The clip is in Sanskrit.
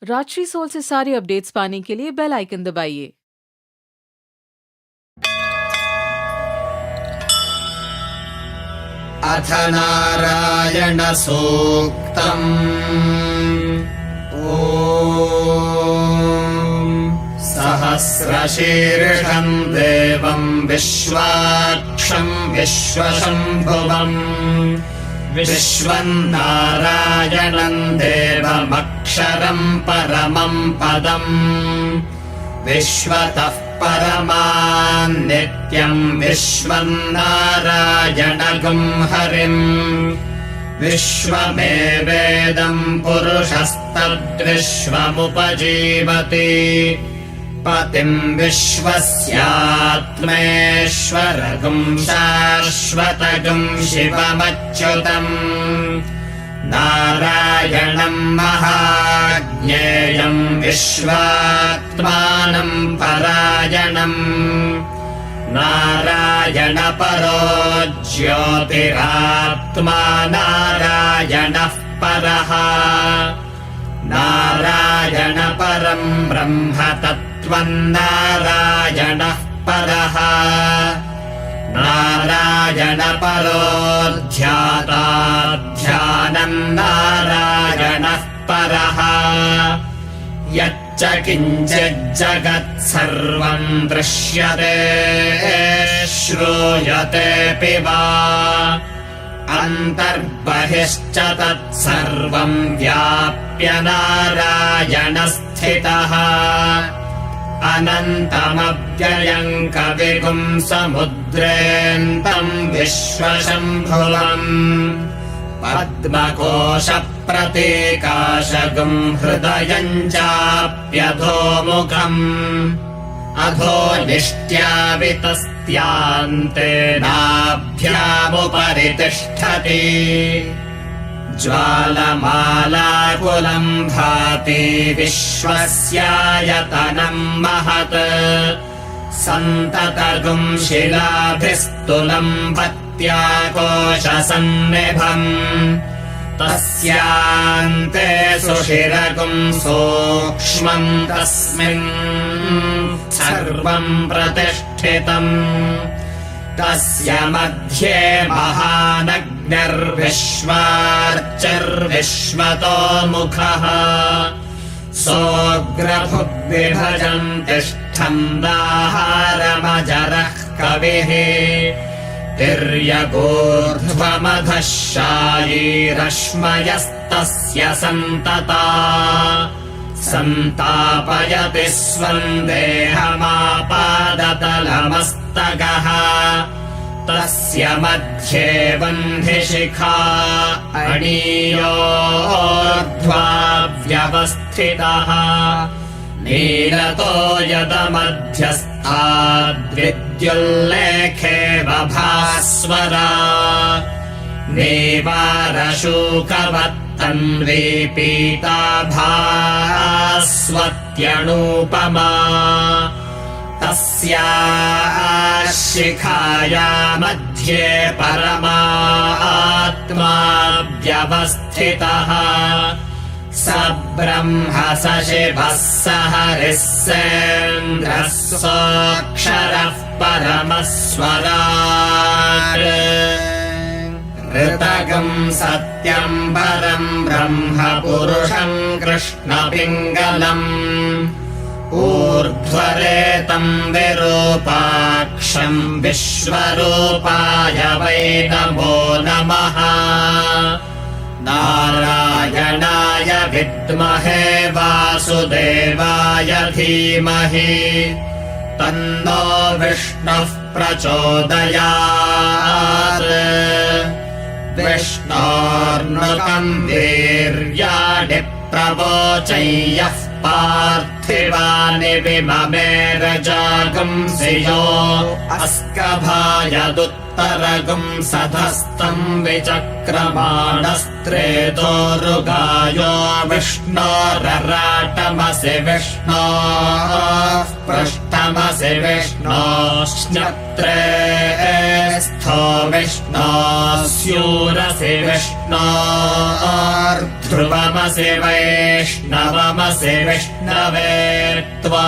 राजश्री सोल से सारे अपडेट्स पाने के लिए बेल आइकन दबाइए। अथ नारायण सूक्तम्। ॐ सहस्रशीर्षम् देवम् विश्वाक्षम् विश्वशम्भुवम् विश्वम् नारायणम् देवमक्षरम् परमम् पदम् विश्वतः परमान् नित्यम् विश्वम् नारायणगुम् हरिम् विश्वमेवेदम् पुरुषस्तद्विश्वमुपजीवति पतिम् विश्वस्यात्मेश्वरगुम् शाश्वतगुम् शिवमच्युतम् नारायणम् महाज्ञेयम् विश्वात्मानम् परायणम् नारायणपरो ज्योतिरात्मा नारायणः परः नारायणपरम् ब्रह्म तत्त्वम् नारायणः परः नारायणपरो ध्याता ध्यानम् नारायणः परः यच्च किञ्चिज्जगत्सर्वम् दृश्यते श्रूयतेऽपि वा अन्तर्बहिश्च तत्सर्वम् व्याप्य नारायणस्थितः अनन्तमव्ययम् कविगुम् समुद्रेऽन्तम् विश्वशम्भुवम् पद्मकोशप्रतीकाशगुम् हृदयम् चाप्यधोमुखम् अधो निष्ट्यावितस्त्यान्ते नाभ्यामुपरि तिष्ठति ज्वालमालाकुलम् भाति विश्वस्यायतनम् महत् सन्ततगुम् शिलाभिस्तुलम् भक्त्याकोशसन्निभम् तस्यान्ते सुशिरगुम् सूक्ष्मम् तस्मिन् सर्वम् प्रतिष्ठितम् तस्य मध्ये महानग्निर्विश्वार्चिर्विश्वतो मुखः सोऽग्रभुग्विभजम् तिष्ठन् दाहारमजरः कविः तिर्यगोर्ध्वमधः शायीरश्मयस्तस्य सन्तता सन्तापयति स्वम् देहमापादतलमस्तकः तस्य मध्ये वह्निशिखा अणीयोर्ध्वा व्यवस्थितः नीलतो यदमध्यस्थाद्विद्युल्लेखे बभास्वरा नेवारशूकवत्तन्वीपीताभास्वत्यणूपमा तस्याः शिखाया मध्ये परमात्मा व्यवस्थितः स ब्रह्म स शिवः स हरिः सेन्द्रः सोऽक्षरः परमः स्वराट् ऋतगम् सत्यम् परम् ब्रह्म पुरुषम् कृष्णपिङ्गलम् ऊर्ध्वरेतम् विरूपाक्षम् विश्वरूपाय वै नमो नमः नारायणाय विद्महे वासुदेवाय धीमहि तन्नो विष्णुः प्रचोदयात् विष्णोर्नुकम् वीर्याणि प्रवोचय्यः पार्थिवानि विममे रजागुंसि यो अस्कभायदुत्तमाः उत्तरगुम् सधस्तम् विचक्रमाणस्त्रेतोरुगायो विष्णोरराटमसि विष्णो पृष्ठमसि विष्णोश्चत्रे स्थो विष्णोस्यूरसि विष्णोर्ध्रुवमसि वैष्णवमसि विष्णवे त्वा